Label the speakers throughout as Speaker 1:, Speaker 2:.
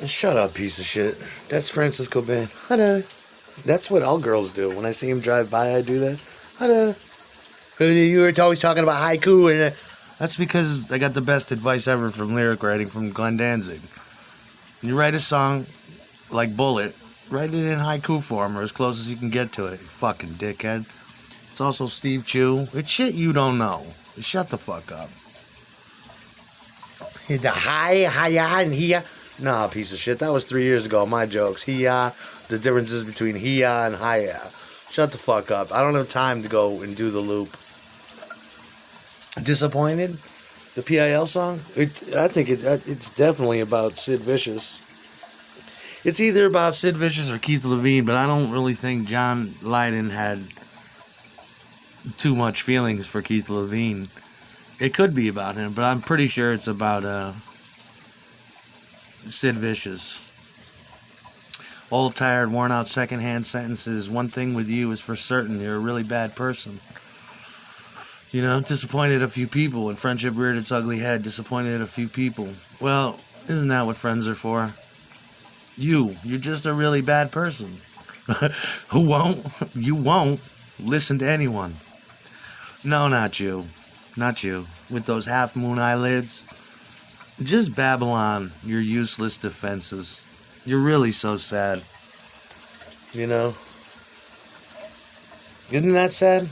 Speaker 1: Shut up, piece of shit. That's Francis Cobain. Hello. That's what all girls do. When I see him drive by, I do that. Hello. You were always talking about haiku, and that's because I got the best advice ever from lyric writing from Glenn Danzig. You write a song like Bullet, write it in haiku form or as close as you can get to it. You fucking dickhead. It's also Steve Chu. It's shit you don't know. Shut the fuck up. The hi, and hiya. Nah, piece of shit. That was 3 years ago. My jokes. Hiya. The differences between hiya and hiya. Shut the fuck up. I don't have time to go and do the loop. Disappointed? The PIL song? I think it's definitely about Sid Vicious. It's either about Sid Vicious or Keith Levine, but I don't really think John Lydon had too much feelings for Keith Levine. It could be about him, but I'm pretty sure it's about Sid Vicious. Old, tired, worn out, secondhand sentences. One thing with you is for certain, you're a really bad person. You know, disappointed a few people. When friendship reared its ugly head, disappointed a few people. Well, isn't that what friends are for? You're just a really bad person. You won't listen to anyone. No, not you. Not you. With those half-moon eyelids. Just Babylon, your useless defenses. You're really so sad. You know? Isn't that sad?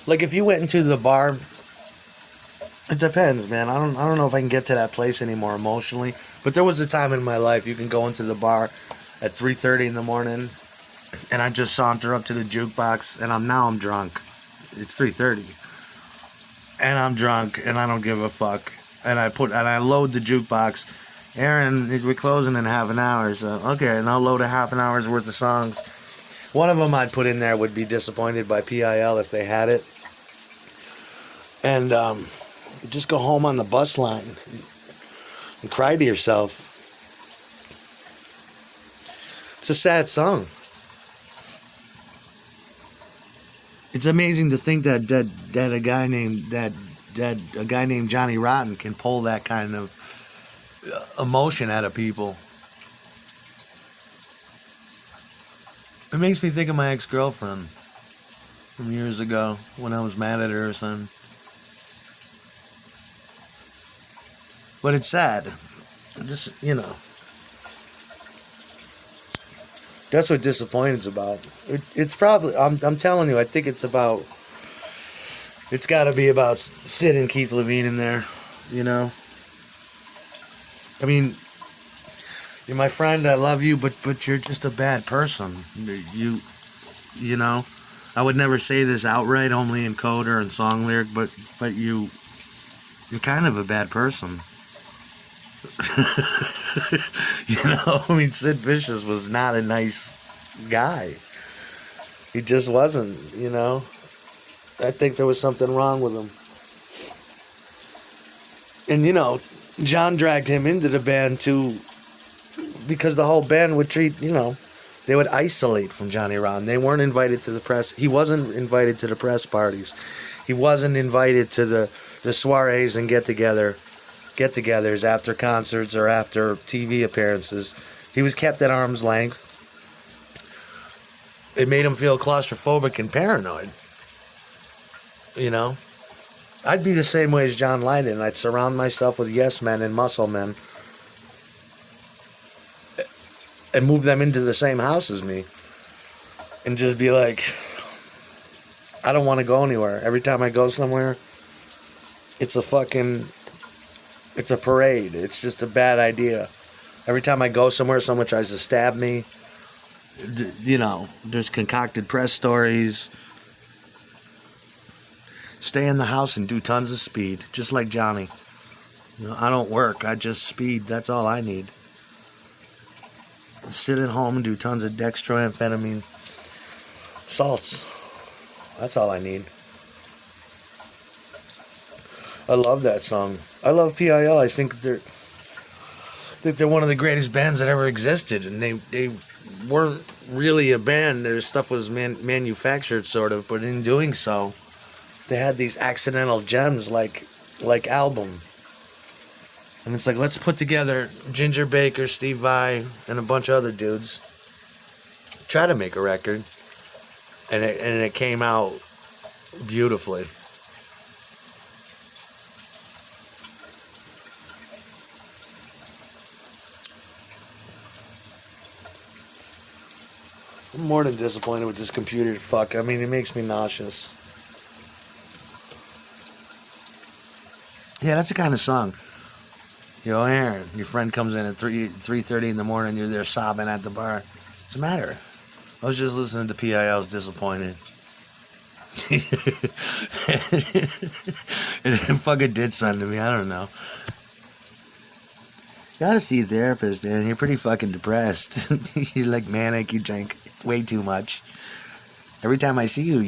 Speaker 1: Like if you went into the bar, it depends, man. I don't know if I can get to that place anymore emotionally. But there was a time in my life you can go into the bar at 3:30 in the morning, and I just saunter up to the jukebox, and I'm drunk. It's 3:30, and I'm drunk, and I don't give a fuck. And I load the jukebox. Aaron, we're closing in half an hour, so okay, and I'll load a half an hour's worth of songs. One of them I'd put in there would be Disappointed by PIL if they had it. And just go home on the bus line and cry to yourself. It's a sad song. It's amazing to think that a guy named Johnny Rotten can pull that kind of emotion out of people. It makes me think of my ex-girlfriend from years ago when I was mad at her or something. But it's sad. Just, you know. That's what Disappointed's about. It's probably, I'm telling you, I think it's got to be about Sid and Keith Levine in there, you know. I mean, you're my friend, I love you, but you're just a bad person. You know, I would never say this outright, only in code or in song lyric, but you're kind of a bad person. You know, I mean, Sid Vicious was not a nice guy. He just wasn't, you know. I think there was something wrong with him. And, you know, John dragged him into the band too, because the whole band would treat, you know, they would isolate from Johnny Rotten. They weren't invited to the press. He wasn't invited to the press parties. He wasn't invited to the soirees and get-togethers after concerts or after TV appearances. He was kept at arm's length. It made him feel claustrophobic and paranoid. You know? I'd be the same way as John Lydon. I'd surround myself with yes men and muscle men and move them into the same house as me. And just be like, I don't want to go anywhere. Every time I go somewhere, it's a parade. It's just a bad idea. Every time I go somewhere, someone tries to stab me. You know, there's concocted press stories. Stay in the house and do tons of speed, just like Johnny. You know, I don't work. I just speed. That's all I need. Sit at home and do tons of dextroamphetamine salts. That's all I need. I love that song. I love PIL. I think they're one of the greatest bands that ever existed, and they weren't really a band. Their stuff was manufactured, sort of, but in doing so, they had these accidental gems like Album. And it's like, let's put together Ginger Baker, Steve Vai, and a bunch of other dudes. Try to make a record. And it came out beautifully. I'm more than disappointed with this computer. Fuck, I mean, it makes me nauseous. Yeah, that's the kind of song. You know, Aaron, your friend comes in at 3:30 in the morning. You're there sobbing at the bar. What's the matter? I was just listening to P.I. I was disappointed. And it fucking did something to me. I don't know. You gotta see a therapist, man. You're pretty fucking depressed. You're like manic. You drink way too much. Every time I see you,